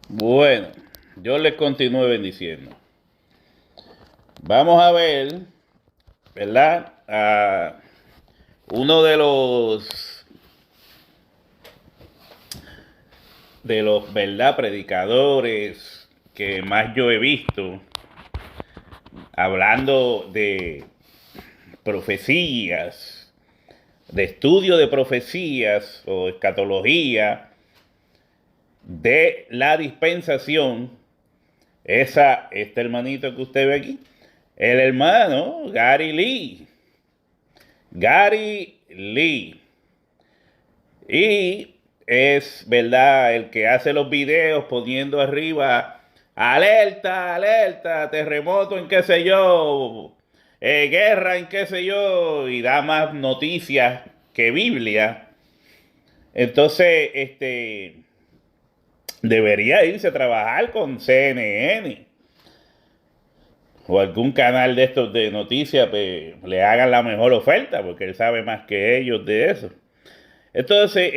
Bueno, yo les continúo bendiciendo. Vamos a ver, ¿verdad? A uno de los, ¿verdad? Predicadores que más yo he visto hablando de profecías, de estudio de profecías o escatología de la dispensación. Este hermanito que usted ve aquí, el hermano Gary Lee. Gary Lee. Y es, ¿verdad?, el que hace los videos poniendo arriba, alerta, alerta, terremoto en qué sé yo, guerra en qué sé yo, y da más noticias que Biblia. Entonces, debería irse a trabajar con CNN o algún canal de estos de noticias, pues, le hagan la mejor oferta, porque él sabe más que ellos de eso. Entonces,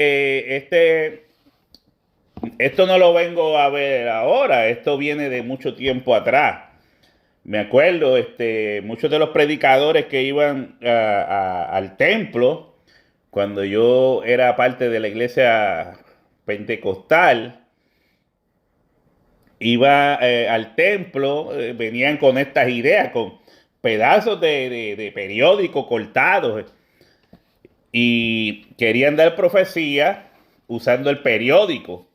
esto no lo vengo a ver ahora, esto viene de mucho tiempo atrás. Me acuerdo, muchos de los predicadores que iban al templo, cuando yo era parte de la iglesia pentecostal, iba al templo, venían con estas ideas, con pedazos de periódico cortados, y querían dar profecía usando el periódico.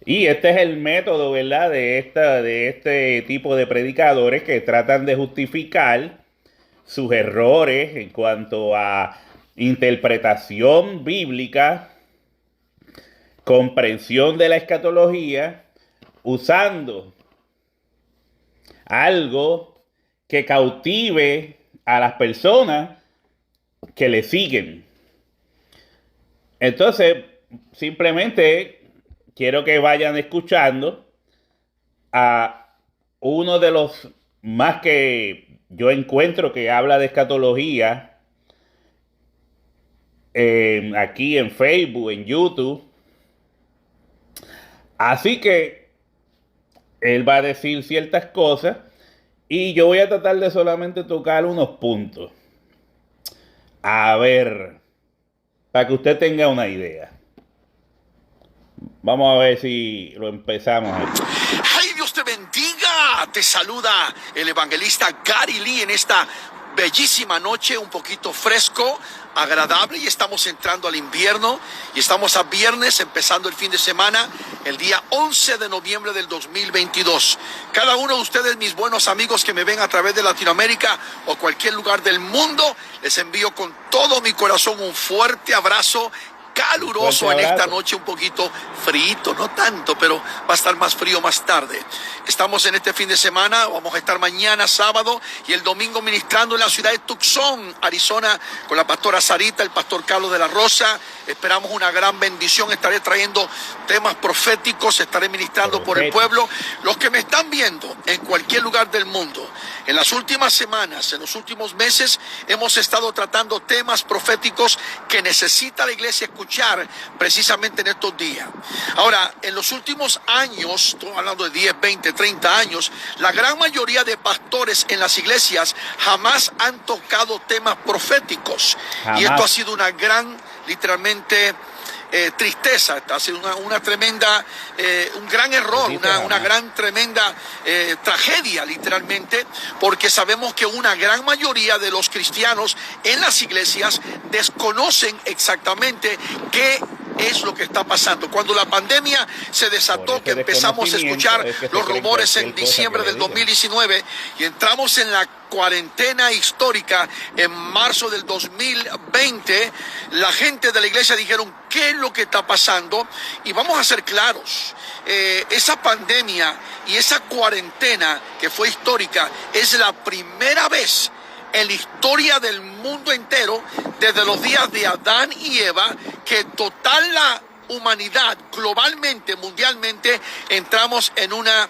Y este es el método, ¿verdad?, de este tipo de predicadores que tratan de justificar sus errores en cuanto a interpretación bíblica, comprensión de la escatología, usando algo que cautive a las personas que le siguen. Entonces, simplemente quiero que vayan escuchando a uno de los más que yo encuentro que habla de escatología aquí en Facebook, en YouTube. Así que él va a decir ciertas cosas y yo voy a tratar de solamente tocar unos puntos. A ver, para que usted tenga una idea. Vamos a ver si lo empezamos aquí. ¡Ay, Dios te bendiga! Te saluda el evangelista Gary Lee en esta bellísima noche, un poquito fresco, agradable, y estamos entrando al invierno y estamos a viernes, empezando el fin de semana, el día 11 de noviembre del 2022. Cada uno de ustedes, mis buenos amigos que me ven a través de Latinoamérica o cualquier lugar del mundo, les envío con todo mi corazón un fuerte abrazo caluroso en esta noche, un poquito frío, no tanto, pero va a estar más frío más tarde. Estamos en este fin de semana, vamos a estar mañana sábado y el domingo ministrando en la ciudad de Tucson, Arizona, con la pastora Sarita, el pastor Carlos de la Rosa. Esperamos una gran bendición, estaré trayendo temas proféticos, estaré ministrando por el pueblo. Los que me están viendo en cualquier lugar del mundo, en las últimas semanas, en los últimos meses, hemos estado tratando temas proféticos que necesita la iglesia escuchar precisamente en estos días. Ahora, en los últimos años, estoy hablando de 10, 20, 30 años, la gran mayoría de pastores en las iglesias jamás han tocado temas proféticos. Jamás. Y esto ha sido una gran, literalmente, tristeza, ha sido una tremenda, un gran error, una gran tremenda tragedia, literalmente, porque sabemos que una gran mayoría de los cristianos en las iglesias desconocen exactamente qué es lo que está pasando. Cuando la pandemia se desató, que empezamos a escuchar los rumores en diciembre del 2019 y entramos en la cuarentena histórica en marzo del 2020, la gente de la iglesia dijeron, ¿qué es lo que está pasando? Y vamos a ser claros, esa pandemia y esa cuarentena que fue histórica es la primera vez en la historia del mundo entero, desde los días de Adán y Eva, que total la humanidad, globalmente, mundialmente, entramos en una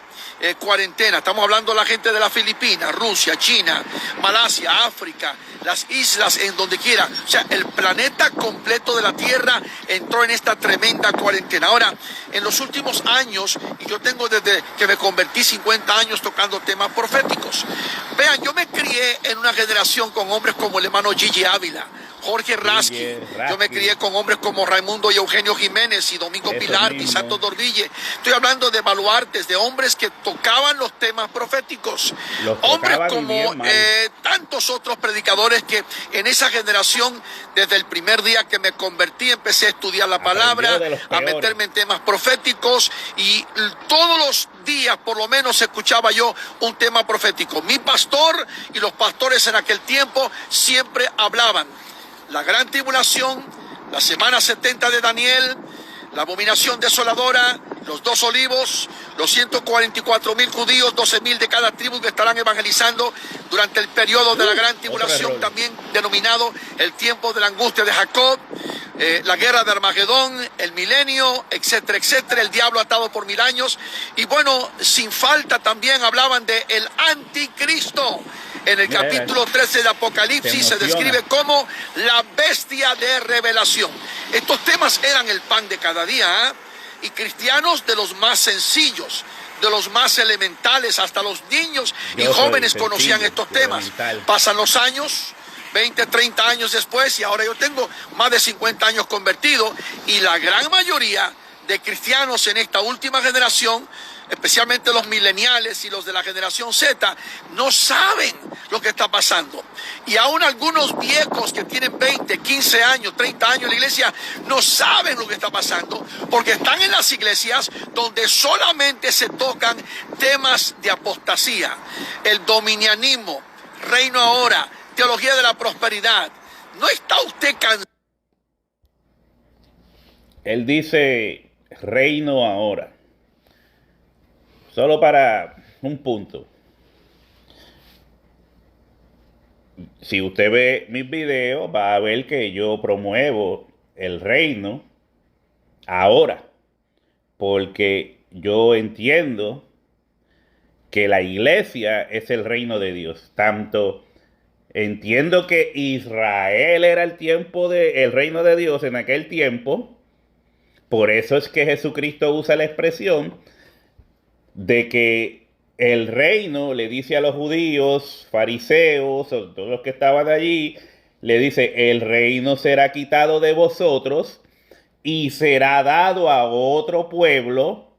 cuarentena. Estamos hablando de la gente de las Filipinas, Rusia, China, Malasia, África, las islas, en donde quiera. O sea, el planeta completo de la Tierra entró en esta tremenda cuarentena. Ahora, en los últimos años, y yo tengo desde que me convertí 50 años tocando temas proféticos. Vean, yo me crié en una generación con hombres como el hermano Gigi Ávila, Jorge Rasky. Yo me crié con hombres como Raimundo y Eugenio Jiménez y Domingo Pilar y Santos Dorville. Estoy hablando de baluartes, de hombres que tocaban los temas proféticos. Hombres como tantos otros predicadores que en esa generación, desde el primer día que me convertí, empecé a estudiar la palabra, a meterme en temas proféticos, y todos los días por lo menos escuchaba yo un tema profético. Mi pastor y los pastores en aquel tiempo siempre hablaban la gran tribulación, la semana 70 de Daniel, la abominación desoladora, los 2 olivos, los 144,000 judíos, 12,000 de cada tribu que estarán evangelizando durante el periodo de la gran tribulación, también denominado el tiempo de la angustia de Jacob, la guerra de Armagedón, el milenio, etcétera, etcétera, el diablo atado por 1000 años. Y bueno, sin falta también hablaban de el anticristo. En el capítulo 13 de Apocalipsis se describe como la bestia de revelación. Estos temas eran el pan de cada día, ¿eh? Y cristianos de los más sencillos, de los más elementales, hasta los niños y jóvenes conocían estos temas. Pasan los años, 20, 30 años después, y ahora yo tengo más de 50 años convertido, y la gran mayoría de cristianos en esta última generación, especialmente los millennials y los de la generación Z, no saben lo que está pasando. Y aún algunos viejos que tienen 20, 15 años, 30 años en la iglesia, no saben lo que está pasando, porque están en las iglesias donde solamente se tocan temas de apostasía, el dominianismo, reino ahora, teología de la prosperidad. ¿No está usted cansado? Él dice reino ahora. Solo para un punto. Si usted ve mis videos, va a ver que yo promuevo el reino ahora. Porque yo entiendo que la iglesia es el reino de Dios. Tanto entiendo que Israel era el reino de Dios en aquel tiempo. Por eso es que Jesucristo usa la expresión de que el reino, le dice a los judíos, fariseos, o todos los que estaban allí, le dice, el reino será quitado de vosotros y será dado a otro pueblo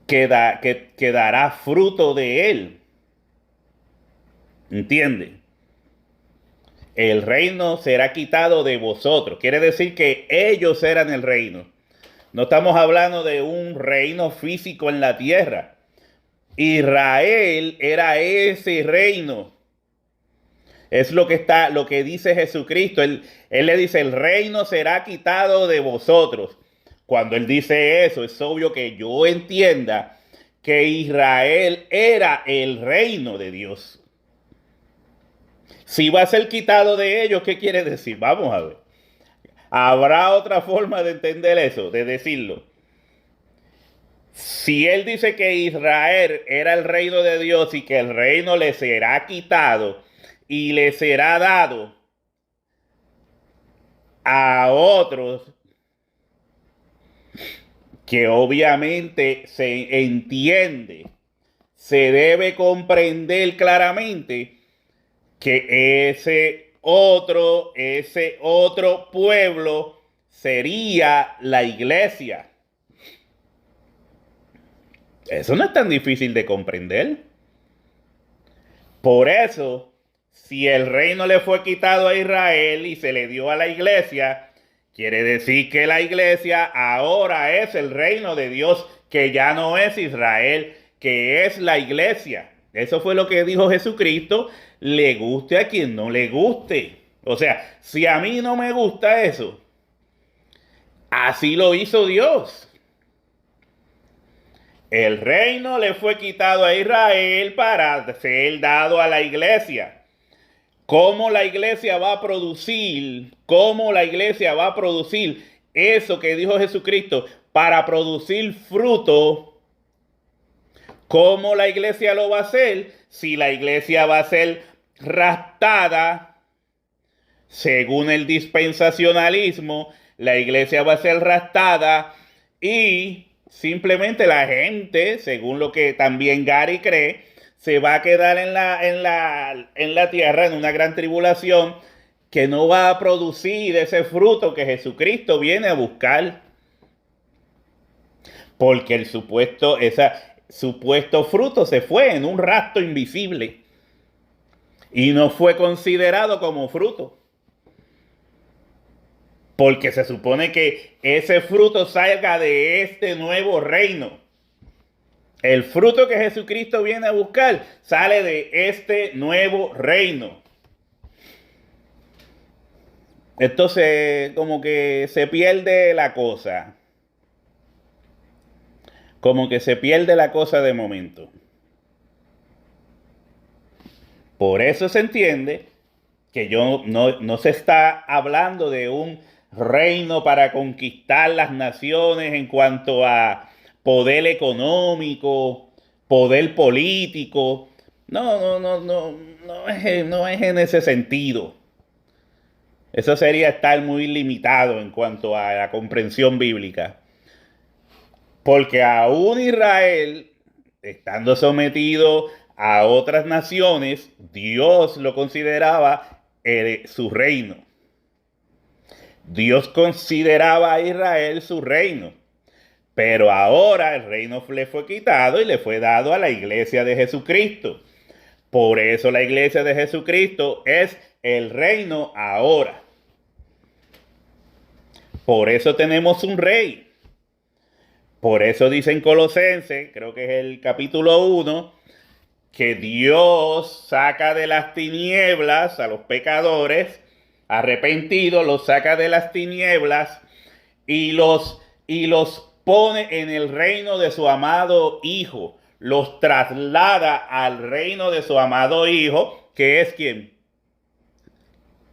que dará fruto de él. ¿Entiende? El reino será quitado de vosotros. Quiere decir que ellos eran el reino. No estamos hablando de un reino físico en la tierra. Israel era ese reino. Es lo que dice Jesucristo. Él le dice, el reino será quitado de vosotros. Cuando él dice eso, es obvio que yo entienda que Israel era el reino de Dios. Si va a ser quitado de ellos, ¿qué quiere decir? Vamos a ver. ¿Habrá otra forma de entender eso, de decirlo? Si él dice que Israel era el reino de Dios y que el reino le será quitado y le será dado a otros, que obviamente se entiende, se debe comprender claramente que ese otro pueblo sería la iglesia. Eso no es tan difícil de comprender. Por eso, si el reino le fue quitado a Israel y se le dio a la iglesia, quiere decir que la iglesia ahora es el reino de Dios, que ya no es Israel, que es la iglesia. Eso fue lo que dijo Jesucristo, le guste a quien no le guste. O sea, si a mí no me gusta eso, así lo hizo Dios. El reino le fue quitado a Israel para ser dado a la iglesia. ¿Cómo la iglesia va a producir? ¿Cómo la iglesia va a producir eso que dijo Jesucristo para producir fruto, ¿cómo la iglesia lo va a hacer? Si la iglesia va a ser raptada, según el dispensacionalismo, la iglesia va a ser raptada y simplemente la gente, según lo que también Gary cree, se va a quedar en la tierra en una gran tribulación que no va a producir ese fruto que Jesucristo viene a buscar. Porque el supuesto fruto se fue en un rastro invisible y no fue considerado como fruto. Porque se supone que ese fruto salga de este nuevo reino. El fruto que Jesucristo viene a buscar sale de este nuevo reino. Entonces, como que se pierde la cosa. Como que se pierde la cosa de momento. Por eso se entiende que no se está hablando de un reino para conquistar las naciones en cuanto a poder económico, poder político. No es en ese sentido. Eso sería estar muy limitado en cuanto a la comprensión bíblica. Porque aún Israel, estando sometido a otras naciones, Dios lo consideraba su reino. Dios consideraba a Israel su reino. Pero ahora el reino le fue quitado y le fue dado a la iglesia de Jesucristo. Por eso la iglesia de Jesucristo es el reino ahora. Por eso tenemos un rey. Por eso dice en Colosenses, creo que es el capítulo 1, que Dios saca de las tinieblas a los pecadores arrepentidos, los saca de las tinieblas y los pone en el reino de su amado Hijo. Los traslada al reino de su amado Hijo, que es ¿quién?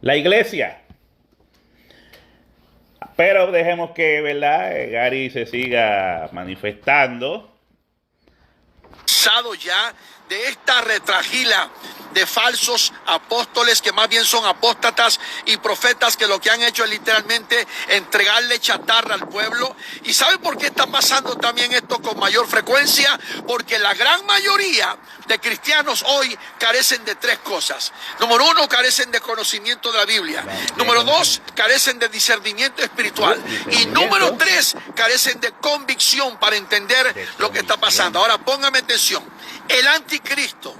La iglesia. Pero dejemos que, ¿verdad?, Gary se siga manifestando. Ya de esta retragila de falsos apóstoles que más bien son apóstatas y profetas que lo que han hecho es literalmente entregarle chatarra al pueblo. ¿Y sabe por qué está pasando también esto con mayor frecuencia? Porque la gran mayoría de cristianos hoy carecen de tres cosas. Número uno, carecen de conocimiento de la Biblia. Número dos, carecen de discernimiento espiritual. Y número tres, carecen de convicción para entender lo que está pasando. Ahora póngame atención. El anticristo.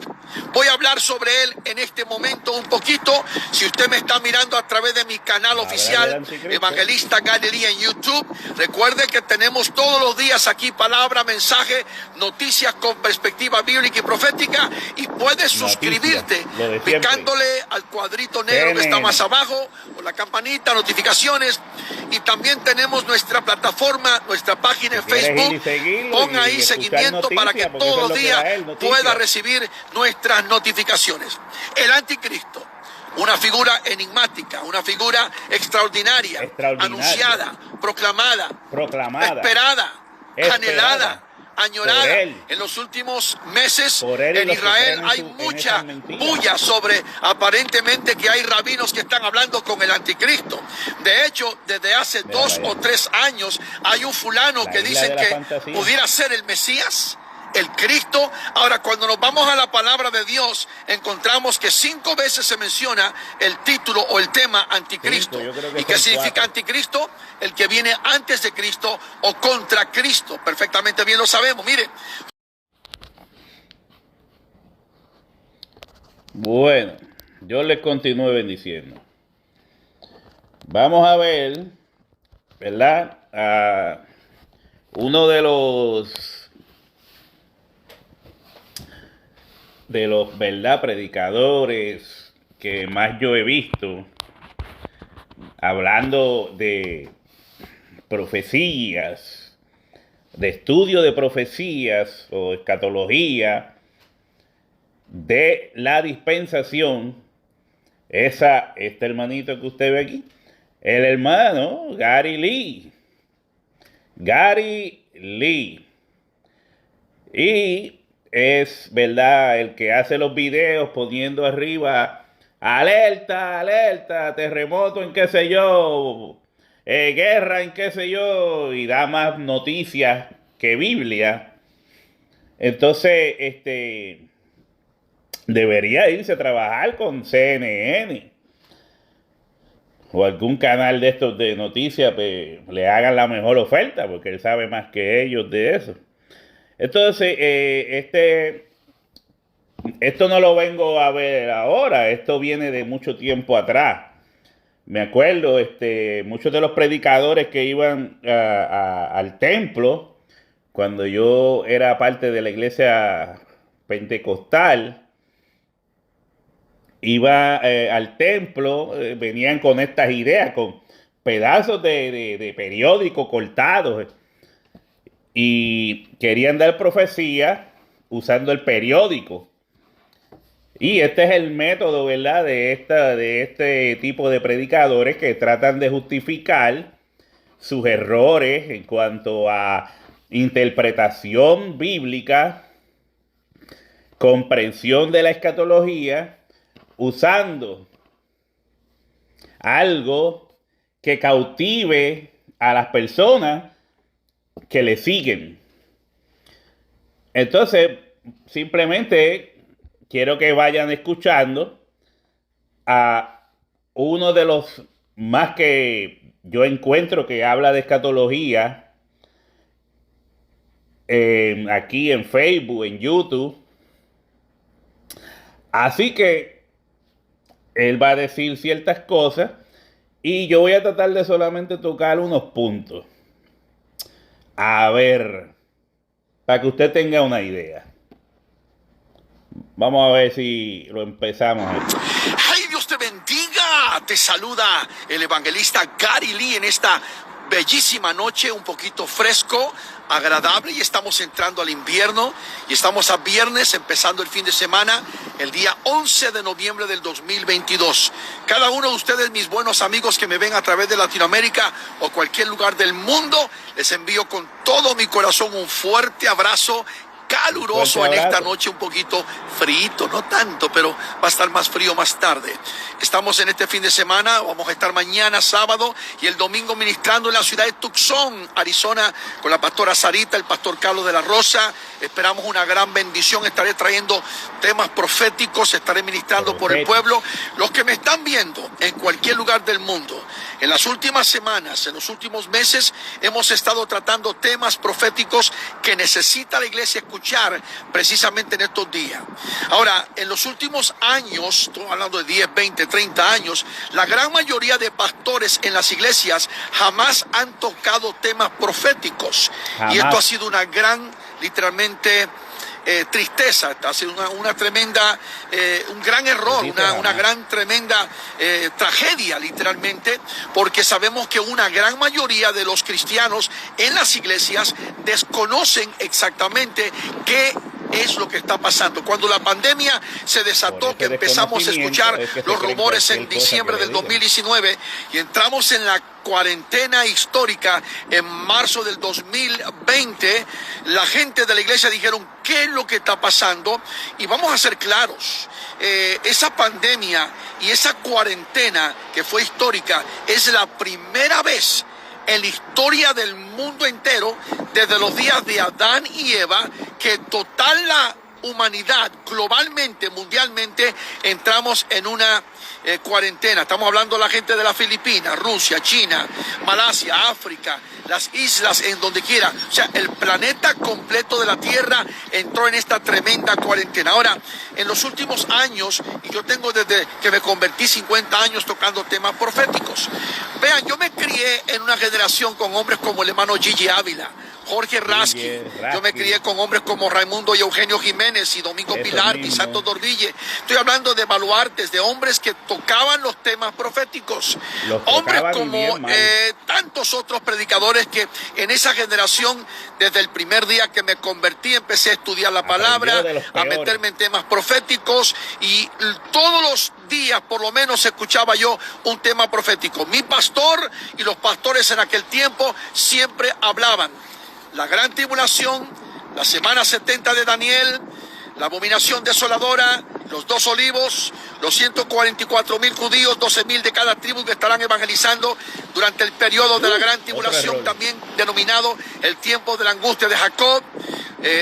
Voy a hablar sobre él en este momento un poquito. Si usted me está mirando a través de mi canal oficial, Evangelista Gary Lee en YouTube, recuerde que tenemos todos los días aquí palabra, mensaje, noticias con perspectiva bíblica y profética. Y puedes suscribirte picándole al cuadrito negro que está más abajo, o la campanita, notificaciones. Y también tenemos nuestra plataforma, nuestra página en Facebook. Ponga ahí seguimiento para que todos los días pueda recibir nuestras notificaciones. El anticristo, una figura enigmática, una figura extraordinaria, anunciada, proclamada, esperada, anhelada, añorada. En los últimos meses en Israel hay mucha bulla sobre aparentemente que hay rabinos que están hablando con el anticristo. De hecho, desde hace 2 o 3 años hay un fulano que dicen que pudiera ser el Mesías, el Cristo. Ahora, cuando nos vamos a la palabra de Dios, encontramos que 5 veces se menciona el título o el tema anticristo. ¿Y qué significa anticristo? El que viene antes de Cristo o contra Cristo. Perfectamente bien lo sabemos. Mire. Bueno, yo les continúo bendiciendo. Vamos a ver, ¿verdad? Uno de los ¿verdad?, predicadores que más yo he visto hablando de profecías, de estudio de profecías o escatología de la dispensación, este hermanito que usted ve aquí, el hermano Gary Lee. Gary Lee. Y es, ¿verdad?, el que hace los videos poniendo arriba alerta, alerta, terremoto en qué sé yo, guerra en qué sé yo, y da más noticias que Biblia. Entonces, debería irse a trabajar con CNN o algún canal de estos de noticias, pues, le hagan la mejor oferta, porque él sabe más que ellos de eso. Entonces, esto no lo vengo a ver ahora, esto viene de mucho tiempo atrás. Me acuerdo, muchos de los predicadores que iban al templo, cuando yo era parte de la iglesia pentecostal, iba al templo, venían con estas ideas, con pedazos de periódico cortados, y querían dar profecía usando el periódico. Y este es el método, ¿verdad?, de este tipo de predicadores que tratan de justificar sus errores en cuanto a interpretación bíblica, comprensión de la escatología, usando algo que cautive a las personas que le siguen. Entonces, simplemente quiero que vayan escuchando a uno de los más que yo encuentro que habla de escatología aquí en Facebook, en YouTube. Así que él va a decir ciertas cosas y yo voy a tratar de solamente tocar unos puntos. A ver, para que usted tenga una idea. Vamos a ver si lo empezamos. ¡Ay, Dios te bendiga! Te saluda el evangelista Gary Lee en esta bellísima noche, un poquito fresco, agradable, y estamos entrando al invierno y estamos a viernes, empezando el fin de semana, el día 11 de noviembre del 2022. Cada uno de ustedes, mis buenos amigos que me ven a través de Latinoamérica o cualquier lugar del mundo, les envío con todo mi corazón un fuerte abrazo caluroso en esta noche, un poquito frito, no tanto, pero va a estar más frío más tarde. Estamos en este fin de semana, vamos a estar mañana sábado y el domingo ministrando en la ciudad de Tucson, Arizona, con la pastora Sarita, el pastor Carlos de la Rosa. Esperamos una gran bendición, estaré trayendo temas proféticos, estaré ministrando por el pueblo. Los que me están viendo en cualquier lugar del mundo, en las últimas semanas, en los últimos meses, hemos estado tratando temas proféticos que necesita la iglesia escuchar precisamente en estos días. Ahora, en los últimos años, estoy hablando de 10, 20, 30 años, la gran mayoría de pastores en las iglesias jamás han tocado temas proféticos. Jamás. Y esto ha sido una gran, literalmente, tristeza, ha sido una tremenda, un gran error, una gran tremenda tragedia, literalmente, porque sabemos que una gran mayoría de los cristianos en las iglesias desconocen exactamente qué es lo que está pasando. Cuando la pandemia se desató, que empezamos a escuchar los rumores en diciembre del 2019 y entramos en la cuarentena histórica en marzo del 2020, la gente de la iglesia dijeron, ¿qué es lo que está pasando? Y vamos a ser claros, esa pandemia y esa cuarentena que fue histórica es la primera vez en la historia del mundo entero, desde los días de Adán y Eva, que total la humanidad, globalmente, mundialmente, entramos en una cuarentena. Estamos hablando de la gente de las Filipinas, Rusia, China, Malasia, África, las islas, en donde quiera. O sea, el planeta completo de la Tierra entró en esta tremenda cuarentena. Ahora, en los últimos años, y yo tengo desde que me convertí 50 años tocando temas proféticos. Vean, yo me crié en una generación con hombres como el hermano Gigi Ávila, Jorge Raskin. Yo me crié con hombres como Raimundo y Eugenio Jiménez y Domingo Pilar y Santos Dorville. Estoy hablando de baluartes, de hombres que tocaban los temas proféticos. Hombres como tantos otros predicadores que en esa generación, desde el primer día que me convertí, empecé a estudiar la palabra, a meterme en temas proféticos, y todos los días por lo menos escuchaba yo un tema profético. Mi pastor y los pastores en aquel tiempo siempre hablaban la gran tribulación, la semana 70 de Daniel, la abominación desoladora, los 2 olivos, los 144,000 judíos, 12,000 de cada tribu que estarán evangelizando durante el periodo de la gran tribulación, también denominado el tiempo de la angustia de Jacob,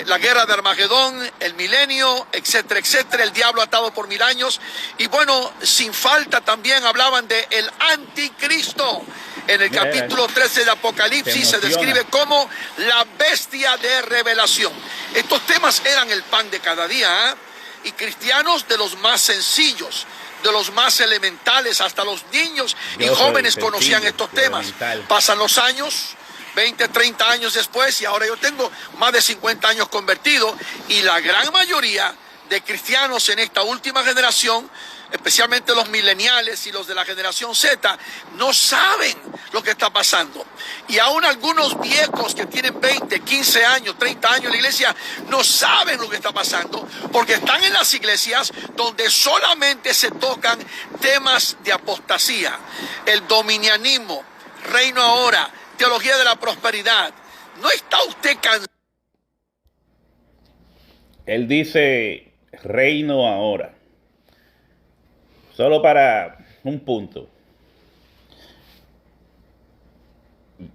la guerra de Armagedón, el milenio, etcétera, etcétera, el diablo atado por 1000 años. Y bueno, sin falta también hablaban de el anticristo. En el capítulo 13 de Apocalipsis se describe como la bestia de revelación. Estos temas eran el pan de cada día, ¿eh? Y cristianos de los más sencillos, de los más elementales, hasta los niños y jóvenes conocían estos temas. Pasan los años, 20, 30 años después, y ahora yo tengo más de 50 años convertido, y la gran mayoría de cristianos en esta última generación, especialmente los millennials y los de la generación Z, no saben lo que está pasando. Y aún algunos viejos que tienen 20, 15 años, 30 años en la iglesia, no saben lo que está pasando, porque están en las iglesias donde solamente se tocan temas de apostasía, el dominianismo, reino ahora, teología de la prosperidad. ¿No está usted cansado? Él dice reino ahora. Solo para un punto.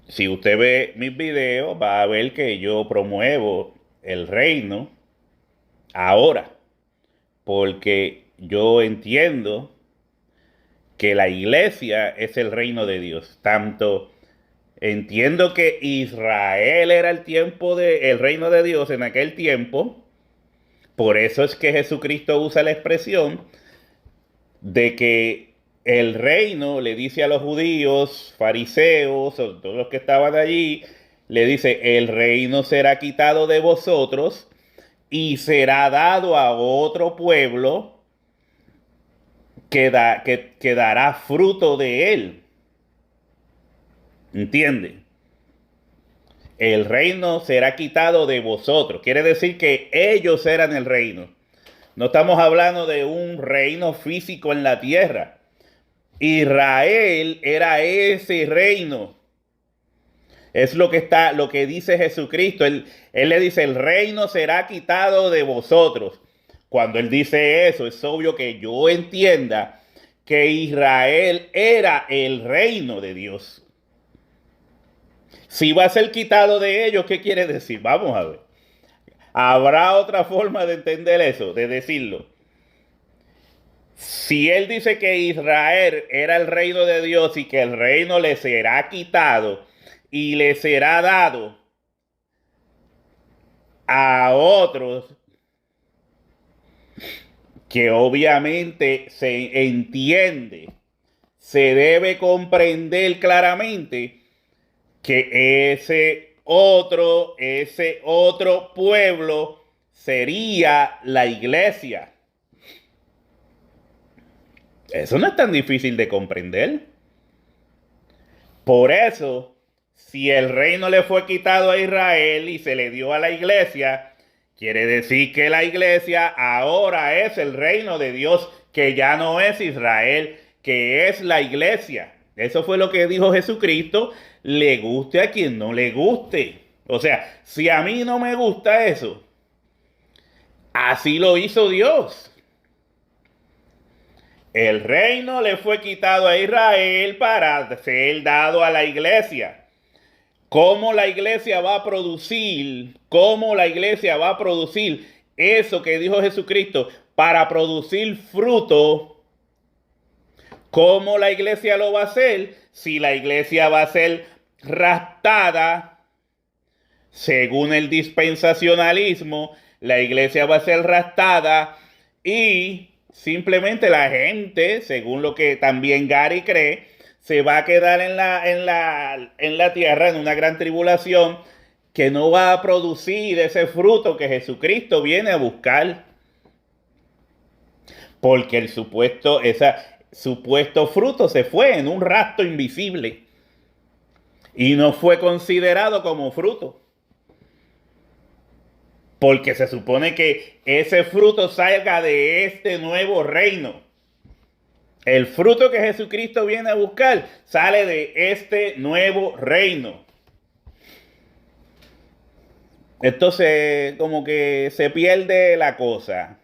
Si usted ve mis videos, va a ver que yo promuevo el reino ahora. Porque yo entiendo que la iglesia es el reino de Dios. Tanto entiendo que Israel era el reino de Dios en aquel tiempo. Por eso es que Jesucristo usa la expresión de que el reino, le dice a los judíos, fariseos, o todos los que estaban allí, le dice, el reino será quitado de vosotros y será dado a otro pueblo que dará fruto de él. ¿Entiende? El reino será quitado de vosotros. Quiere decir que ellos eran el reino. No estamos hablando de un reino físico en la tierra. Israel era ese reino. Es lo que dice Jesucristo. Él le dice, el reino será quitado de vosotros. Cuando él dice eso, es obvio que yo entienda que Israel era el reino de Dios. Si va a ser quitado de ellos, ¿qué quiere decir? Vamos a ver. ¿Habrá otra forma de entender eso, de decirlo? Si él dice que Israel era el reino de Dios y que el reino le será quitado y le será dado a otros, que obviamente se entiende, se debe comprender claramente que ese otro pueblo sería la iglesia. Eso no es tan difícil de comprender. Por eso, si el reino le fue quitado a Israel y se le dio a la iglesia, quiere decir que la iglesia ahora es el reino de Dios, que ya no es Israel, que es la iglesia. Eso fue lo que dijo Jesucristo, le guste a quien no le guste. O sea, si a mí no me gusta eso, así lo hizo Dios. El reino le fue quitado a Israel para ser dado a la iglesia. ¿Cómo la iglesia va a producir? ¿Cómo la iglesia va a producir eso que dijo Jesucristo para producir fruto? ¿Cómo la iglesia lo va a hacer? Si la iglesia va a ser raptada, según el dispensacionalismo, la iglesia va a ser raptada y simplemente la gente, según lo que también Gary cree, se va a quedar en la tierra en una gran tribulación que no va a producir ese fruto que Jesucristo viene a buscar. Porque el supuesto fruto se fue en un rastro invisible y no fue considerado como fruto. Porque se supone que ese fruto salga de este nuevo reino. El fruto que Jesucristo viene a buscar sale de este nuevo reino. Entonces, como que se pierde la cosa.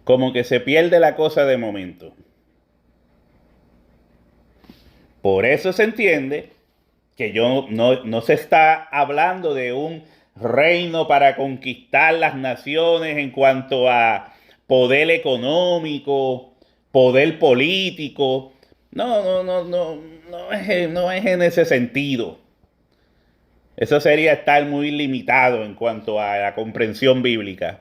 Como que se pierde la cosa de momento. Por eso se entiende que no se está hablando de un reino para conquistar las naciones en cuanto a poder económico, poder político. No es en ese sentido. Eso sería estar muy limitado en cuanto a la comprensión bíblica.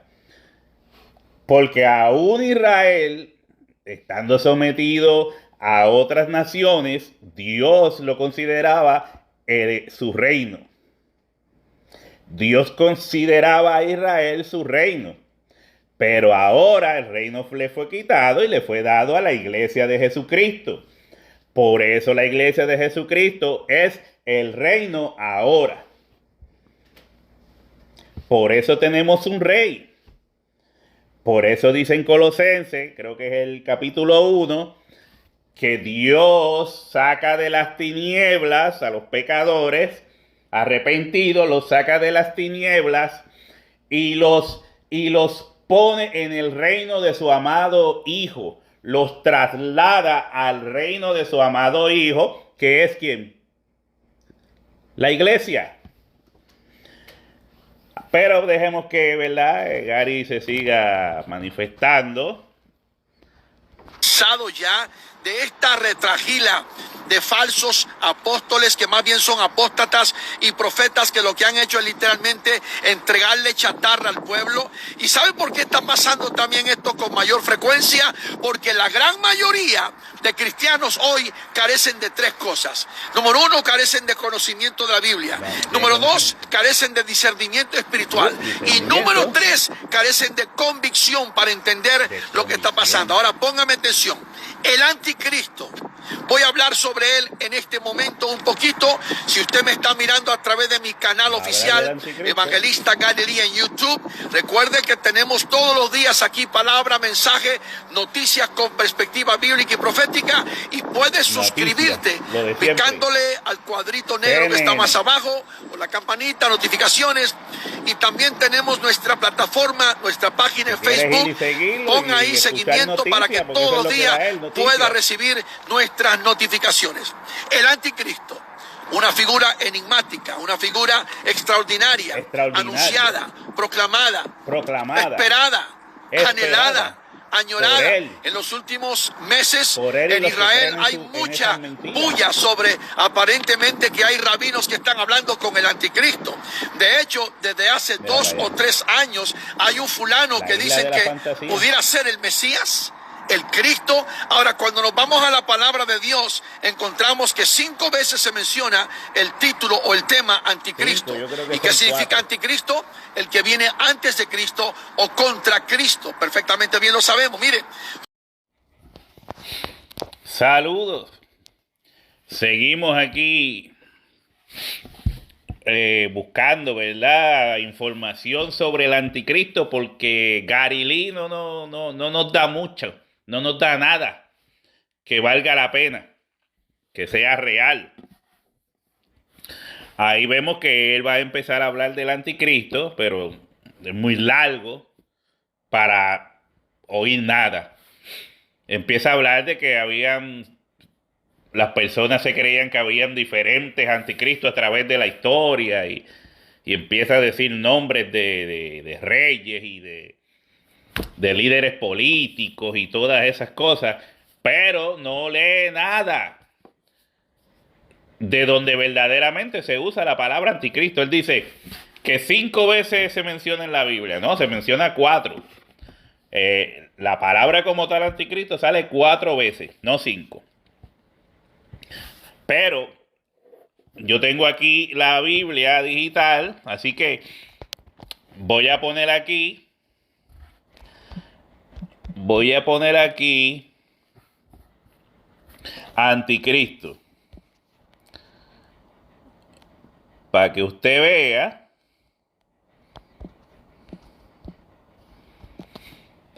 Porque aún Israel, estando sometido a otras naciones, Dios lo consideraba su reino. Dios consideraba a Israel su reino. Pero ahora el reino le fue quitado y le fue dado a la iglesia de Jesucristo. Por eso la iglesia de Jesucristo es el reino ahora. Por eso tenemos un rey. Por eso dice en Colosenses, creo que es el capítulo 1, que Dios saca de las tinieblas a los pecadores arrepentidos, los saca de las tinieblas y los pone en el reino de su amado Hijo. Los traslada al reino de su amado Hijo, que es ¿quién? La iglesia. Pero dejemos que, ¿verdad? Gary se siga manifestando. Ya de esta retragila de falsos apóstoles que más bien son apóstatas y profetas que lo que han hecho es literalmente entregarle chatarra al pueblo. ¿Y sabe por qué está pasando también esto con mayor frecuencia? Porque la gran mayoría de cristianos hoy carecen de tres cosas. Número uno, carecen de conocimiento de la Biblia. Número dos, carecen de discernimiento espiritual. Y número tres, carecen de convicción para entender lo que está pasando. Ahora póngame atención. El anticristo. Voy a hablar sobre él en este momento un poquito. Si usted me está mirando a través de mi canal oficial, Evangelista Gary Lee en YouTube, recuerde que tenemos todos los días aquí palabra, mensaje, noticias con perspectiva bíblica y profética. Y puedes suscribirte picándole al cuadrito negro que está más abajo, o la campanita, notificaciones. Y también tenemos nuestra plataforma, nuestra página en Facebook. Ponga ahí seguimiento para que todos los días pueda recibir nuestras notificaciones. El anticristo, una figura enigmática, una figura extraordinaria, anunciada, proclamada, esperada, anhelada, añorada. En los últimos meses en Israel hay mucha bulla sobre aparentemente que hay rabinos que están hablando con el anticristo. De hecho, desde hace 2 o 3 años hay un fulano que dicen que pudiera ser el Mesías, el Cristo. Ahora, cuando nos vamos a la palabra de Dios, encontramos que 5 veces se menciona el título o el tema anticristo. ¿Y qué significa anticristo? El que viene antes de Cristo o contra Cristo. Perfectamente bien lo sabemos. Mire. Saludos. Seguimos aquí buscando, ¿verdad?, información sobre el anticristo, porque Gary Lee no nos da mucho. No nos da nada que valga la pena, que sea real. Ahí vemos que él va a empezar a hablar del anticristo, pero es muy largo para oír nada. Empieza a hablar de que las personas se creían que habían diferentes anticristos a través de la historia y empieza a decir nombres de reyes y de líderes políticos y todas esas cosas, pero no lee nada de donde verdaderamente se usa la palabra anticristo. Él dice que 5 veces se menciona en la Biblia, no, se menciona 4. La palabra como tal anticristo sale 4 veces, no 5. Pero yo tengo aquí la Biblia digital, así que voy a poner aquí anticristo para que usted vea.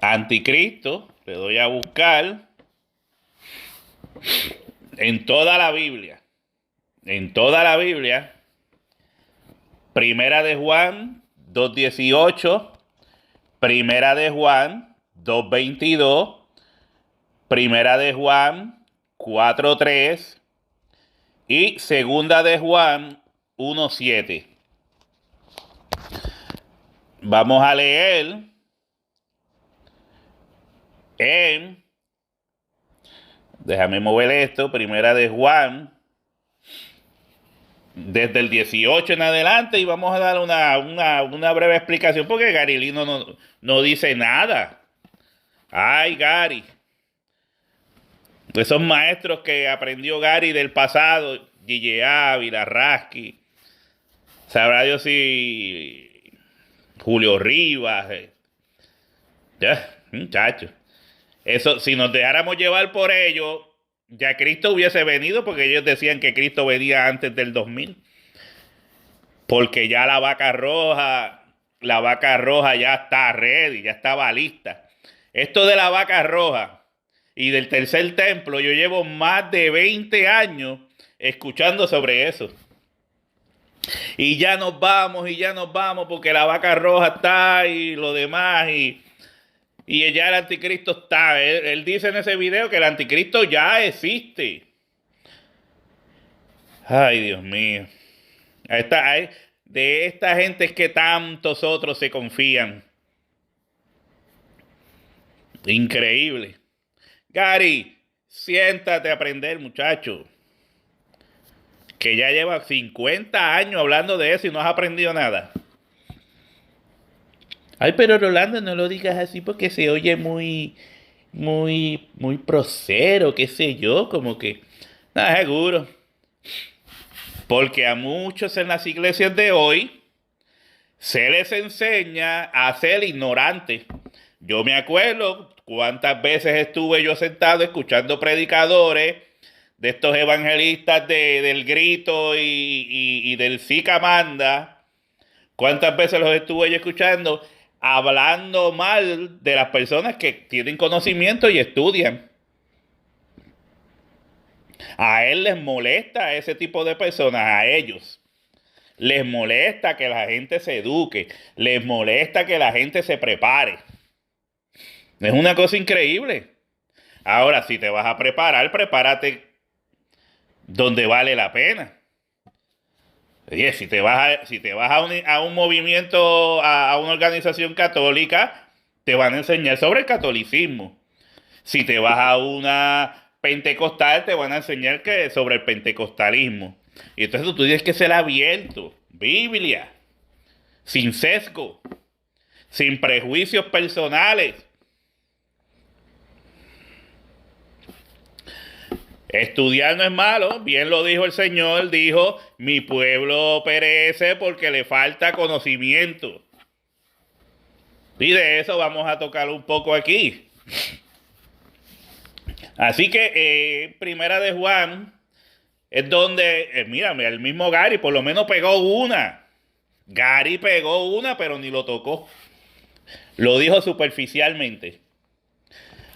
Anticristo le doy a buscar en toda la Biblia. En toda la Biblia, Primera de Juan 2:18, Primera de Juan 2:22, Primera de Juan 4:3 y Segunda de Juan 1:7. Vamos a leer déjame mover esto, Primera de Juan, desde el 18 en adelante, y vamos a dar una breve explicación, porque Gary Lee no dice nada. Ay, Gary. Esos maestros que aprendió Gary del pasado, Gille Ávila, Rasky, sabrá Dios si Julio Rivas. Ya, muchachos. Eso, si nos dejáramos llevar por ellos, ya Cristo hubiese venido, porque ellos decían que Cristo venía antes del 2000. Porque ya la vaca roja ya está ready, ya estaba lista. Esto de la vaca roja y del tercer templo, yo llevo más de 20 años escuchando sobre eso. Y ya nos vamos, porque la vaca roja está y lo demás, y ya el anticristo está. Él dice en ese video que el anticristo ya existe. Ay, Dios mío. De esta gente es que tantos otros se confían. Increíble. Gary, siéntate a aprender, muchacho. Que ya lleva 50 años hablando de eso y no has aprendido nada. Ay, pero Rolando, no lo digas así porque se oye muy prosero, qué sé yo, como que... Nada, seguro. Porque a muchos en las iglesias de hoy se les enseña a ser ignorantes. Yo me acuerdo cuántas veces estuve yo sentado escuchando predicadores de estos evangelistas del grito y del Sica Manda. Cuántas veces los estuve yo escuchando hablando mal de las personas que tienen conocimiento y estudian. A él les molesta ese tipo de personas, a ellos. Les molesta que la gente se eduque, les molesta que la gente se prepare. Es una cosa increíble. Ahora, si te vas a preparar, prepárate donde vale la pena. Oye, si te vas a un movimiento, a una organización católica, te van a enseñar sobre el catolicismo. Si te vas a una pentecostal, te van a enseñar sobre el pentecostalismo. Y entonces tú tienes que ser abierto. Biblia. Sin sesgo. Sin prejuicios personales. Estudiar no es malo, bien lo dijo el Señor, dijo, mi pueblo perece porque le falta conocimiento. Y de eso vamos a tocar un poco aquí. Así que Primera de Juan es donde, mírame, el mismo Gary por lo menos pegó una. Gary pegó una, pero ni lo tocó. Lo dijo superficialmente.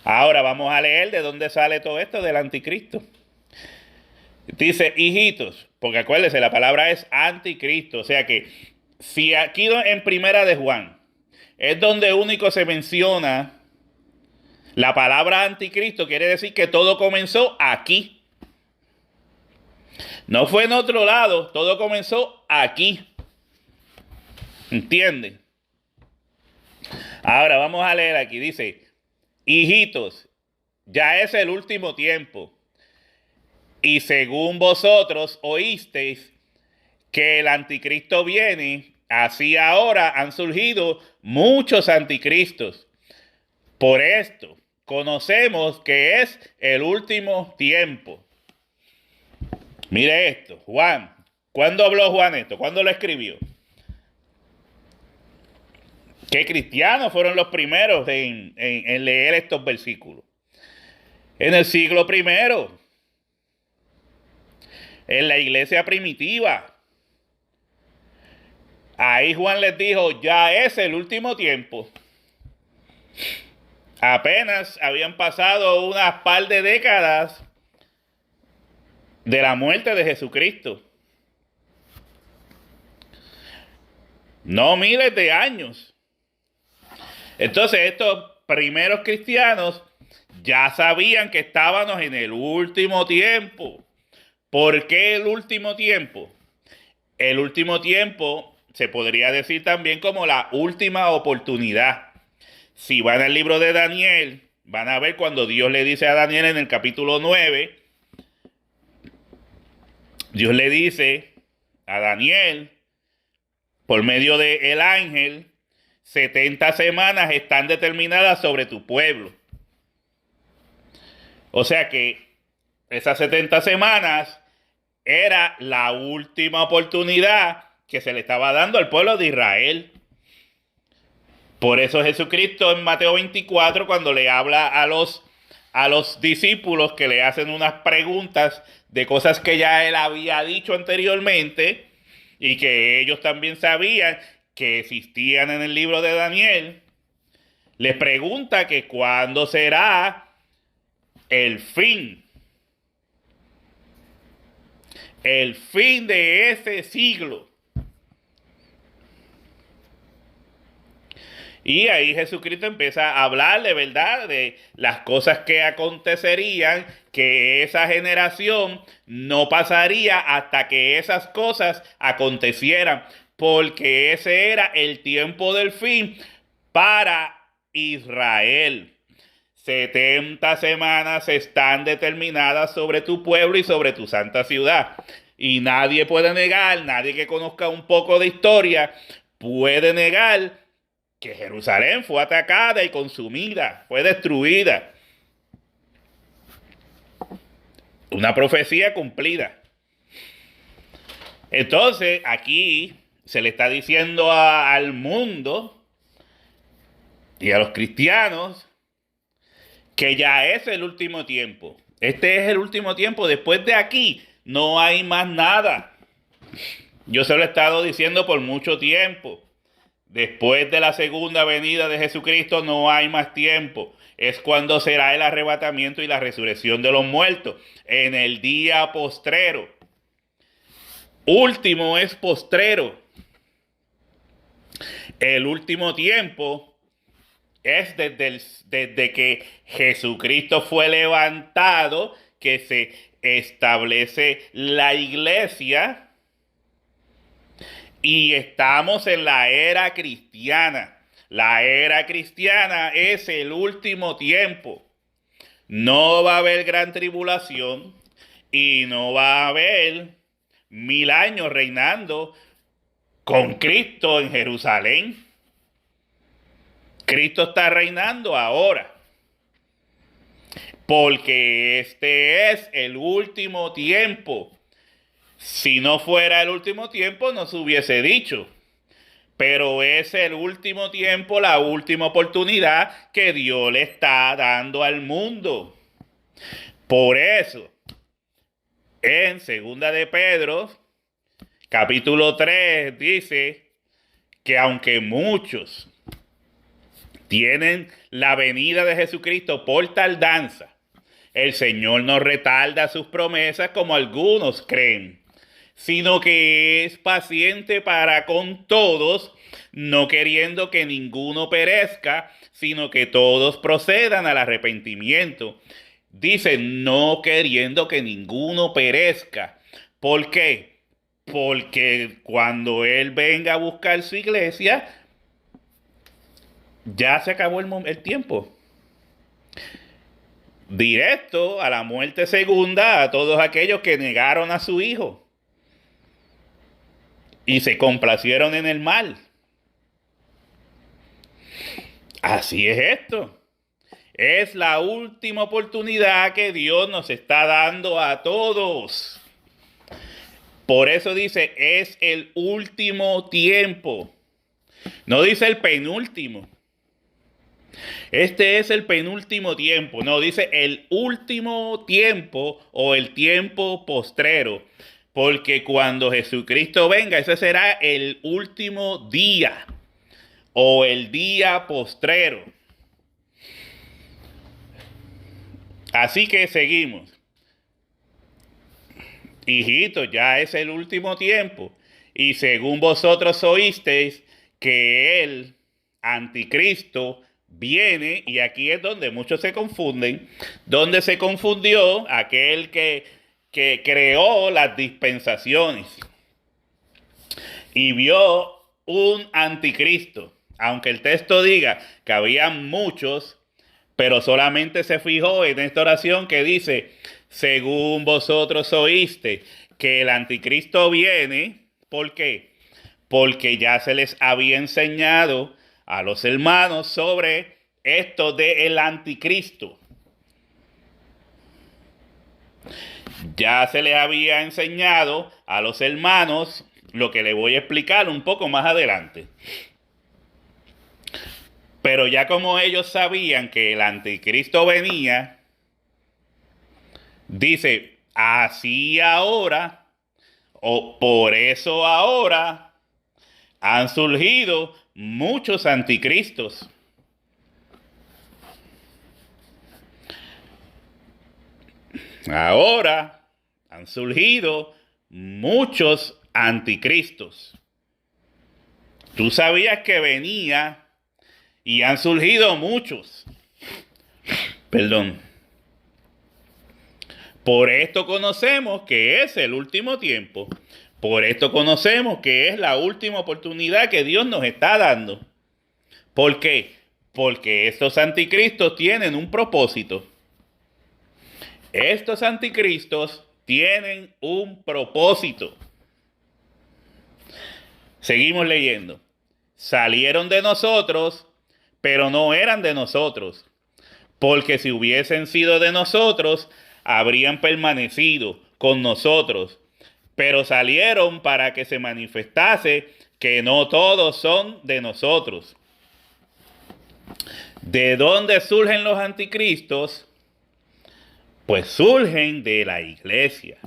Ahora vamos a leer de dónde sale todo esto del anticristo. Dice, hijitos, porque acuérdense, la palabra es anticristo. O sea que si aquí en Primera de Juan es donde único se menciona la palabra anticristo, quiere decir que todo comenzó aquí. No fue en otro lado, todo comenzó aquí. ¿Entienden? Ahora vamos a leer aquí, dice, hijitos, ya es el último tiempo. Y según vosotros oísteis que el anticristo viene, así ahora han surgido muchos anticristos. Por esto, conocemos que es el último tiempo. Mire esto, Juan. ¿Cuándo habló Juan esto? ¿Cuándo lo escribió? ¿Qué cristianos fueron los primeros en leer estos versículos? En el siglo I. En la iglesia primitiva. Ahí Juan les dijo, ya es el último tiempo. Apenas habían pasado unas par de décadas de la muerte de Jesucristo. No miles de años. Entonces estos primeros cristianos ya sabían que estábamos en el último tiempo. ¿Por qué el último tiempo? El último tiempo se podría decir también como la última oportunidad. Si van al libro de Daniel, van a ver cuando Dios le dice a Daniel en el capítulo 9, Dios le dice a Daniel, por medio del ángel, 70 semanas están determinadas sobre tu pueblo. O sea que esas 70 semanas era la última oportunidad que se le estaba dando al pueblo de Israel. Por eso Jesucristo en Mateo 24, cuando le habla a los discípulos que le hacen unas preguntas de cosas que ya él había dicho anteriormente y que ellos también sabían que existían en el libro de Daniel, les pregunta que cuándo será el fin de ese siglo. Y ahí Jesucristo empieza a hablar de verdad de las cosas que acontecerían, que esa generación no pasaría hasta que esas cosas acontecieran, porque ese era el tiempo del fin para Israel. 70 semanas están determinadas sobre tu pueblo y sobre tu santa ciudad. Y nadie puede negar, nadie que conozca un poco de historia puede negar que Jerusalén fue atacada y consumida, fue destruida. Una profecía cumplida. Entonces, aquí se le está diciendo al mundo y a los cristianos que ya es el último tiempo. Este es el último tiempo. Después de aquí no hay más nada. Yo se lo he estado diciendo por mucho tiempo. Después de la segunda venida de Jesucristo no hay más tiempo. Es cuando será el arrebatamiento y la resurrección de los muertos. En el día postrero. Último es postrero. El último tiempo es desde que Jesucristo fue levantado, que se establece la iglesia. Y estamos en la era cristiana. La era cristiana es el último tiempo. No va a haber gran tribulación y no va a haber 1000 años reinando con Cristo en Jerusalén. Cristo está reinando ahora. Porque este es el último tiempo. Si no fuera el último tiempo, no se hubiese dicho. Pero es el último tiempo, la última oportunidad que Dios le está dando al mundo. Por eso, en Segunda de Pedro, capítulo 3, dice que aunque muchos tienen la venida de Jesucristo por tardanza, el Señor no retarda sus promesas como algunos creen, sino que es paciente para con todos, no queriendo que ninguno perezca, sino que todos procedan al arrepentimiento. Dice, no queriendo que ninguno perezca. ¿Por qué? Porque cuando Él venga a buscar su iglesia, ya se acabó el tiempo. Directo a la muerte segunda a todos aquellos que negaron a su Hijo y se complacieron en el mal. Así es esto. Es la última oportunidad que Dios nos está dando a todos. Por eso dice, es el último tiempo. No dice el penúltimo. Este es el penúltimo tiempo. No, dice el último tiempo o el tiempo postrero. Porque cuando Jesucristo venga, ese será el último día o el día postrero. Así que seguimos. Hijitos, ya es el último tiempo. Y según vosotros oísteis que el anticristo viene, y aquí es donde muchos se confunden, donde se confundió aquel que creó las dispensaciones y vio un anticristo. Aunque el texto diga que había muchos, pero solamente se fijó en esta oración que dice, según vosotros oíste que el anticristo viene. ¿Por qué? Porque ya se les había enseñado a los hermanos sobre esto del anticristo. Ya se les había enseñado a los hermanos lo que les voy a explicar un poco más adelante. Pero ya como ellos sabían que el anticristo venía, dice, así ahora, o por eso ahora, han surgido muchos anticristos. Ahora han surgido muchos anticristos. Tú sabías que venía y han surgido muchos. Perdón. Por esto conocemos que es el último tiempo. Por esto conocemos que es la última oportunidad que Dios nos está dando. ¿Por qué? Porque estos anticristos tienen un propósito. Estos anticristos tienen un propósito. Seguimos leyendo. Salieron de nosotros, pero no eran de nosotros. Porque si hubiesen sido de nosotros, habrían permanecido con nosotros. Pero salieron para que se manifestase que no todos son de nosotros. ¿De dónde surgen los anticristos? Pues surgen de la iglesia.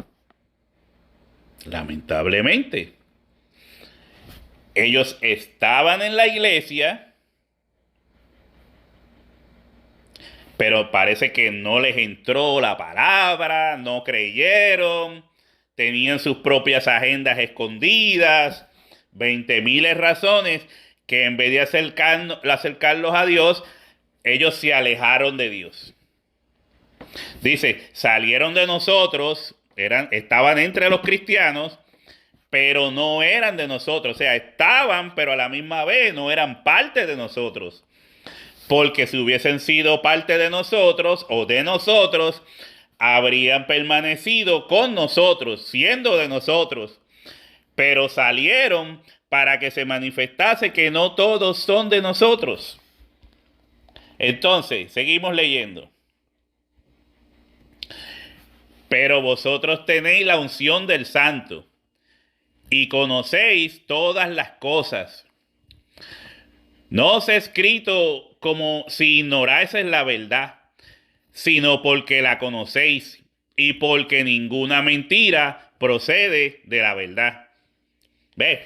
Lamentablemente. Ellos estaban en la iglesia, pero parece que no les entró la palabra, no creyeron, tenían sus propias agendas escondidas, 20,000 razones que en vez de acercarlos a Dios, ellos se alejaron de Dios. Dice, salieron de nosotros, estaban entre los cristianos, pero no eran de nosotros. O sea, estaban, pero a la misma vez no eran parte de nosotros. Porque si hubiesen sido parte de nosotros o de nosotros, habrían permanecido con nosotros, siendo de nosotros. Pero salieron para que se manifestase que no todos son de nosotros. Entonces, seguimos leyendo. Pero vosotros tenéis la unción del Santo y conocéis todas las cosas. No os he escrito como si ignoraseis la verdad, sino porque la conocéis y porque ninguna mentira procede de la verdad. ¿Ves?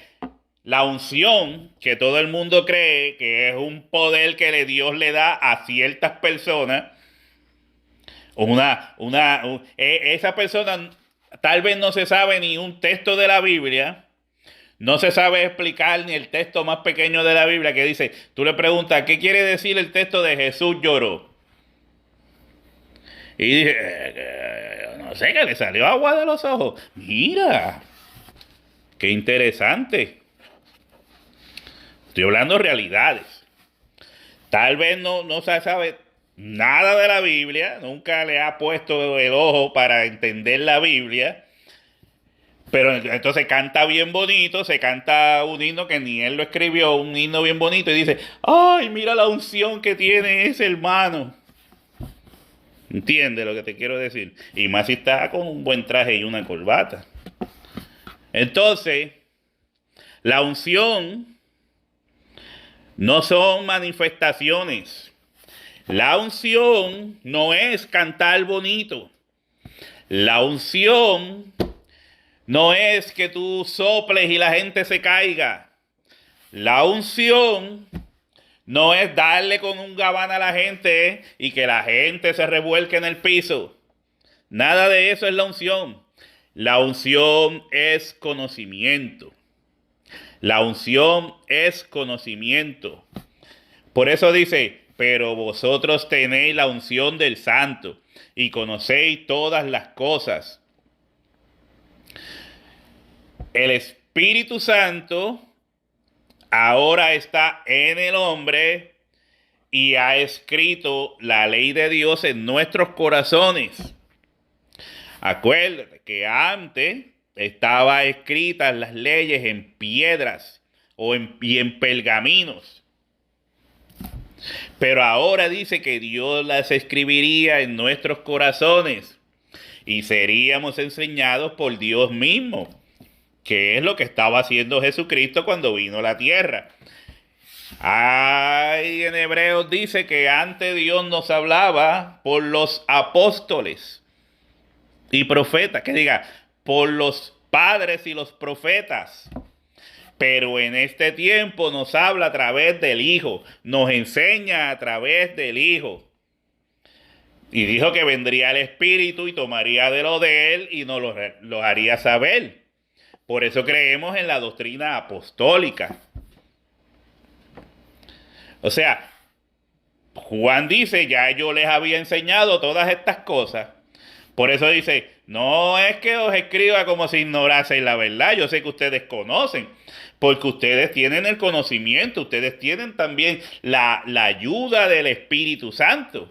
La unción que todo el mundo cree que es un poder que Dios le da a ciertas personas, esa persona tal vez no se sabe ni un texto de la Biblia, no se sabe explicar ni el texto más pequeño de la Biblia que dice, tú le preguntas, ¿qué quiere decir el texto de Jesús lloró? Y dice, no sé, que le salió agua de los ojos. Mira, qué interesante. Estoy hablando de realidades. Tal vez no se sabe nada de la Biblia, nunca le ha puesto el ojo para entender la Biblia, pero entonces canta bien bonito, se canta un himno que ni él lo escribió, un himno bien bonito, y dice, ¡ay, mira la unción que tiene ese hermano! ¿Entiendes lo que te quiero decir? Y más si está con un buen traje y una corbata. Entonces, la unción no son manifestaciones. La unción no es cantar bonito. La unción no es que tú soples y la gente se caiga. La unción No es darle con un gabán a la gente y que la gente se revuelque en el piso. Nada de eso es la unción. La unción es conocimiento. La unción es conocimiento. Por eso dice, pero vosotros tenéis la unción del Santo y conocéis todas las cosas. El Espíritu Santo ahora está en el hombre y ha escrito la ley de Dios en nuestros corazones. Acuérdate que antes estaban escritas las leyes en piedras y en pergaminos. Pero ahora dice que Dios las escribiría en nuestros corazones y seríamos enseñados por Dios mismo, que es lo que estaba haciendo Jesucristo cuando vino a la tierra. En Hebreos dice que antes Dios nos hablaba por los apóstoles y profetas, que diga, por los padres y los profetas. Pero en este tiempo nos habla a través del Hijo, nos enseña a través del Hijo. Y dijo que vendría el Espíritu y tomaría de lo de él y nos lo haría saber. Por eso creemos en la doctrina apostólica. O sea, Juan dice, ya yo les había enseñado todas estas cosas. Por eso dice, no es que os escriba como si ignoraseis la verdad. Yo sé que ustedes conocen, porque ustedes tienen el conocimiento, ustedes tienen también la ayuda del Espíritu Santo,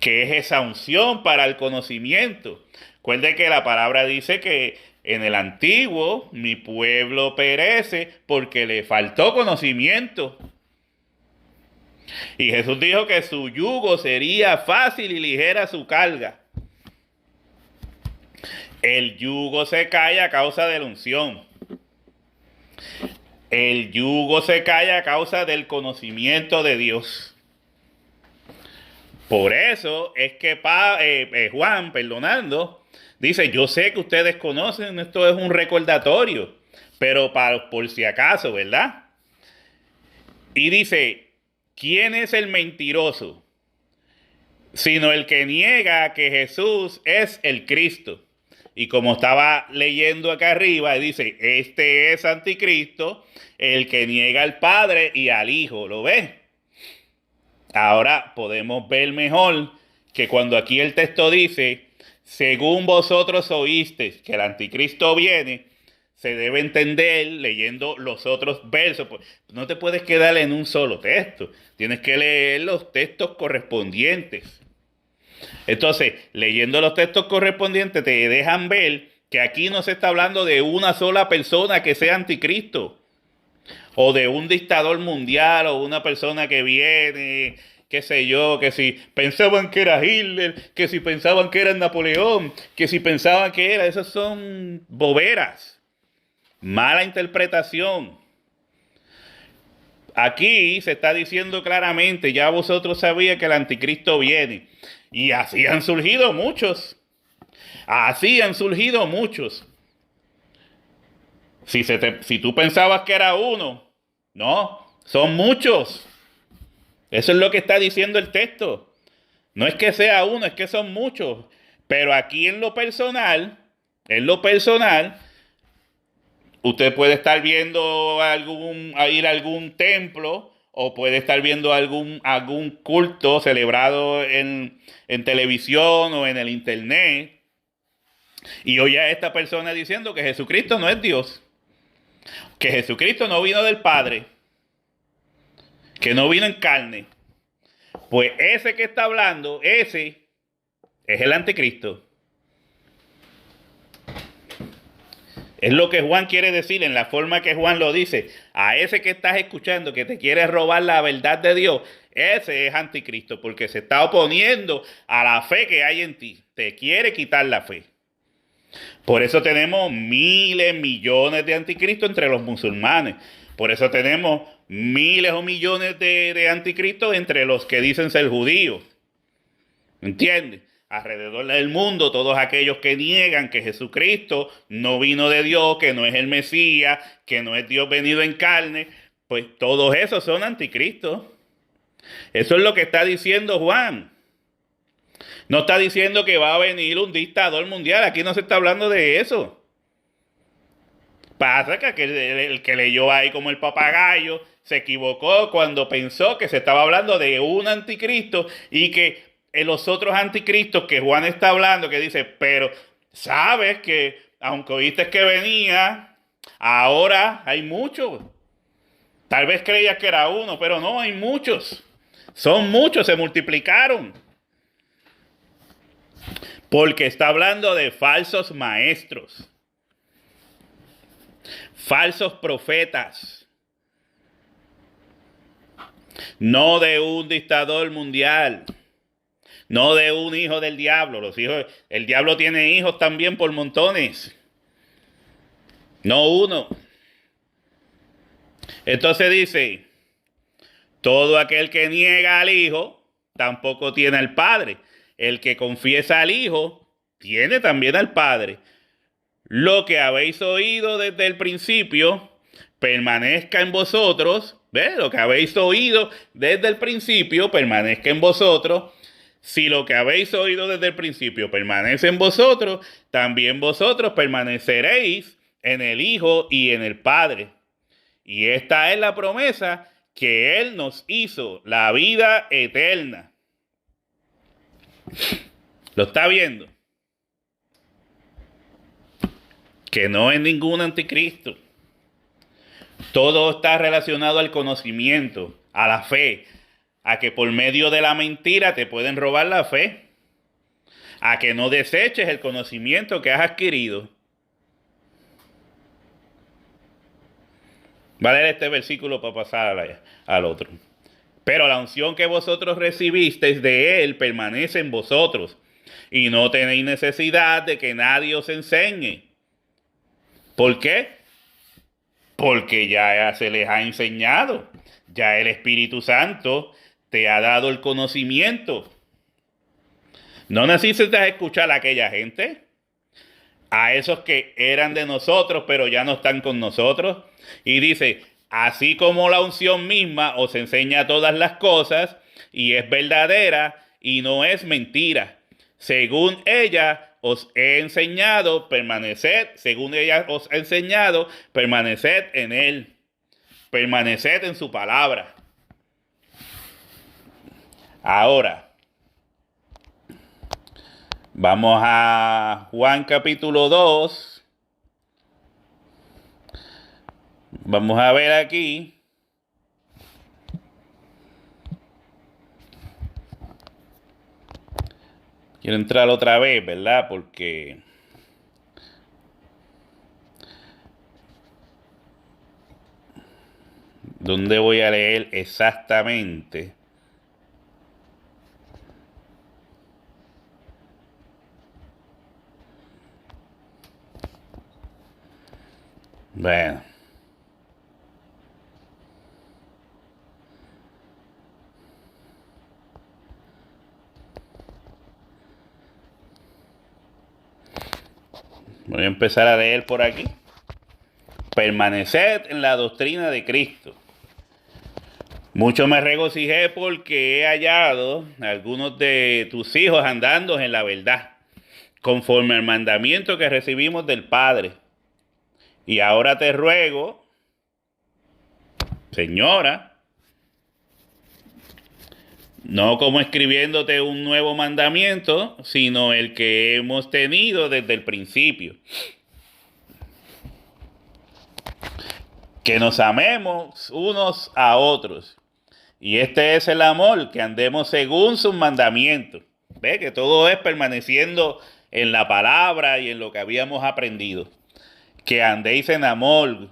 que es esa unción para el conocimiento. Recuerden que la palabra dice que en el antiguo mi pueblo perece porque le faltó conocimiento. Y Jesús dijo que su yugo sería fácil y ligera su carga. El yugo se cae a causa de la unción. El yugo se cae a causa del conocimiento de Dios. Por eso es que Juan, perdonando, dice, yo sé que ustedes conocen, esto es un recordatorio, pero por si acaso, ¿verdad? Y dice, ¿quién es el mentiroso? Sino el que niega que Jesús es el Cristo. Y como estaba leyendo acá arriba, dice, este es anticristo, el que niega al Padre y al Hijo. ¿Lo ves? Ahora podemos ver mejor que cuando aquí el texto dice, según vosotros oísteis que el anticristo viene, se debe entender leyendo los otros versos. Pues no te puedes quedar en un solo texto. Tienes que leer los textos correspondientes. Entonces, leyendo los textos correspondientes, te dejan ver que aquí no se está hablando de una sola persona que sea anticristo, o de un dictador mundial, o una persona que viene, qué sé yo, que si pensaban que era Hitler, que si pensaban que era Napoleón, que si pensaban que era, esas son boberas, mala interpretación. Aquí se está diciendo claramente, ya vosotros sabían que el anticristo viene. Y así han surgido muchos. Así han surgido muchos. Si tú pensabas que era uno, no, son muchos. Eso es lo que está diciendo el texto. No es que sea uno, es que son muchos. Pero aquí en lo personal, usted puede estar viendo ir a algún templo o puede estar viendo algún culto celebrado en televisión o en el internet y oye a esta persona diciendo que Jesucristo no es Dios, que Jesucristo no vino del Padre, que no vino en carne. Pues ese que está hablando, ese es el anticristo. Es lo que Juan quiere decir en la forma que Juan lo dice. A ese que estás escuchando que te quiere robar la verdad de Dios, ese es anticristo porque se está oponiendo a la fe que hay en ti. Te quiere quitar la fe. Por eso tenemos miles, millones de anticristos entre los musulmanes. Por eso tenemos miles o millones de anticristos entre los que dicen ser judíos. ¿Entiendes? Alrededor del mundo, todos aquellos que niegan que Jesucristo no vino de Dios, que no es el Mesías, que no es Dios venido en carne, pues todos esos son anticristos. Eso es lo que está diciendo Juan. No está diciendo que va a venir un dictador mundial. Aquí no se está hablando de eso. Pasa que el que leyó ahí como el papagayo se equivocó cuando pensó que se estaba hablando de un anticristo y que en los otros anticristos que Juan está hablando, que dice, pero sabes que aunque oíste que venía, ahora hay muchos. Tal vez creías que era uno, pero no, hay muchos. Son muchos, se multiplicaron. Porque está hablando de falsos maestros, falsos profetas, no de un dictador mundial, no de un hijo del diablo. El diablo tiene hijos también por montones, no uno. Entonces dice, todo aquel que niega al Hijo tampoco tiene al Padre. El que confiesa al Hijo tiene también al Padre. Lo que habéis oído desde el principio permanezca en vosotros. ¿Ves? Lo que habéis oído desde el principio permanezca en vosotros. Si lo que habéis oído desde el principio permanece en vosotros, también vosotros permaneceréis en el Hijo y en el Padre. Y esta es la promesa que Él nos hizo, la vida eterna. ¿Lo está viendo? Que no es ningún anticristo. Todo está relacionado al conocimiento, a la fe, a que por medio de la mentira te pueden robar la fe, a que no deseches el conocimiento que has adquirido. Va a leer este versículo para pasar al otro. Pero la unción que vosotros recibisteis de Él permanece en vosotros, y no tenéis necesidad de que nadie os enseñe. ¿Por qué? Porque ya se les ha enseñado. Ya el Espíritu Santo te ha dado el conocimiento. No necesitas escuchar a aquella gente, a esos que eran de nosotros, pero ya no están con nosotros. Y dice, así como la unción misma os enseña todas las cosas, y es verdadera y no es mentira. Según ella os he enseñado, permaneced, según ella os ha enseñado, permaneced en él. Permaneced en su palabra. Ahora, vamos a Juan capítulo 2. Vamos a ver aquí. Quiero entrar otra vez, ¿verdad? Porque ¿dónde voy a leer exactamente? Bueno. Voy a empezar a leer por aquí. Permaneced en la doctrina de Cristo. Mucho me regocijé porque he hallado a algunos de tus hijos andando en la verdad, conforme al mandamiento que recibimos del Padre. Y ahora te ruego, Señora, no como escribiéndote un nuevo mandamiento, sino el que hemos tenido desde el principio. Que nos amemos unos a otros. Y este es el amor, que andemos según sus mandamientos. Ve que todo es permaneciendo en la palabra y en lo que habíamos aprendido. Que andéis en amor,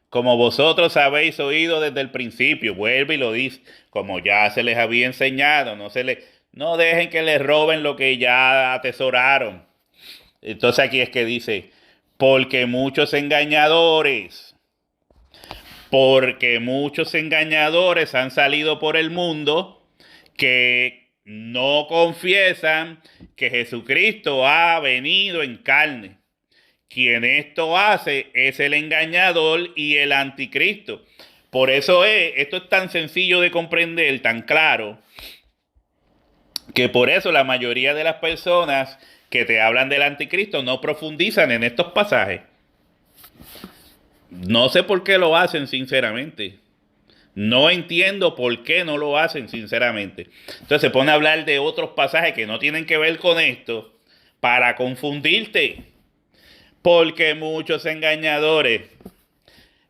como vosotros habéis oído desde el principio. Vuelve y lo dice, como ya se les había enseñado. No dejen que les roben lo que ya atesoraron. Entonces aquí es que dice, porque muchos engañadores han salido por el mundo que no confiesan que Jesucristo ha venido en carne. Quien esto hace es el engañador y el anticristo. Por eso esto es tan sencillo de comprender, tan claro, que por eso la mayoría de las personas que te hablan del anticristo no profundizan en estos pasajes. No sé por qué lo hacen, sinceramente. No entiendo por qué no lo hacen, sinceramente. Entonces se pone a hablar de otros pasajes que no tienen que ver con esto para confundirte. Porque muchos engañadores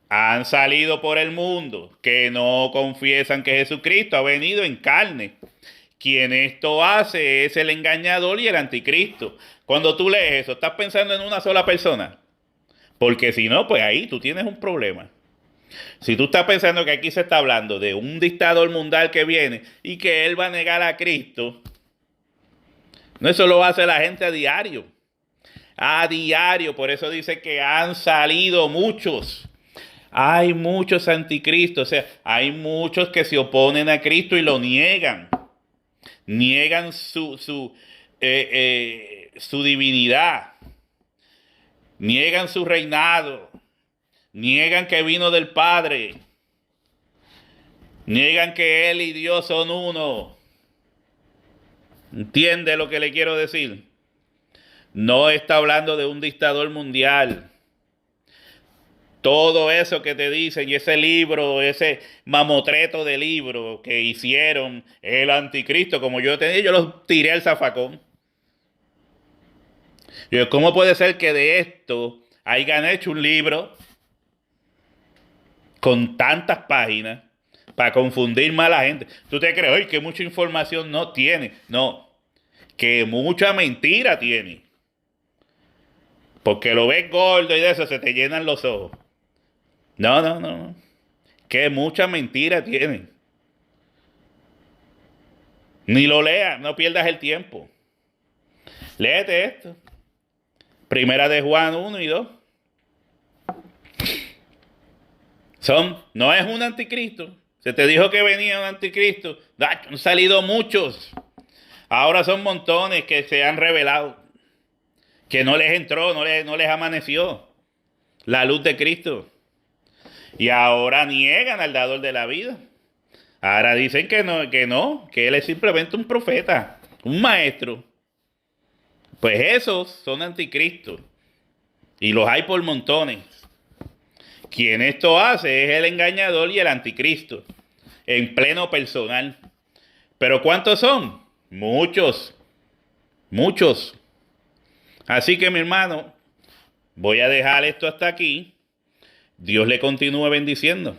han salido por el mundo que no confiesan que Jesucristo ha venido en carne. Quien esto hace es el engañador y el anticristo. Cuando tú lees eso, estás pensando en una sola persona. Porque si no, pues ahí tú tienes un problema. Si tú estás pensando que aquí se está hablando de un dictador mundial que viene y que él va a negar a Cristo, no, eso lo hace la gente a diario. A diario, por eso dice que han salido muchos. Hay muchos anticristos, o sea, hay muchos que se oponen a Cristo y lo niegan. Niegan su divinidad. Niegan su reinado. Niegan que vino del Padre. Niegan que Él y Dios son uno. ¿Entiende lo que le quiero decir? No está hablando de un dictador mundial. Todo eso que te dicen y ese libro, ese mamotreto de libro que hicieron el anticristo, como yo tenía, yo los tiré al zafacón. Yo, ¿cómo puede ser que de esto hayan hecho un libro con tantas páginas para confundir más a la gente? ¿Tú te crees, oye, que mucha información no tiene? No, que mucha mentira tiene. Porque lo ves gordo y de eso se te llenan los ojos. No. Que mucha mentira tiene. Ni lo leas, no pierdas el tiempo. Léete esto. Primera de Juan 1 y 2. No es un anticristo. Se te dijo que venía un anticristo. Han salido muchos. Ahora son montones que se han revelado. Que no les entró, no les amaneció la luz de Cristo. Y ahora niegan al dador de la vida. Ahora dicen que que Él es simplemente un profeta, un maestro. Pues esos son anticristos. Y los hay por montones. Quien esto hace es el engañador y el anticristo. En pleno personal. ¿Pero cuántos son? Muchos. Muchos. Así que mi hermano, voy a dejar esto hasta aquí. Dios le continúe bendiciendo.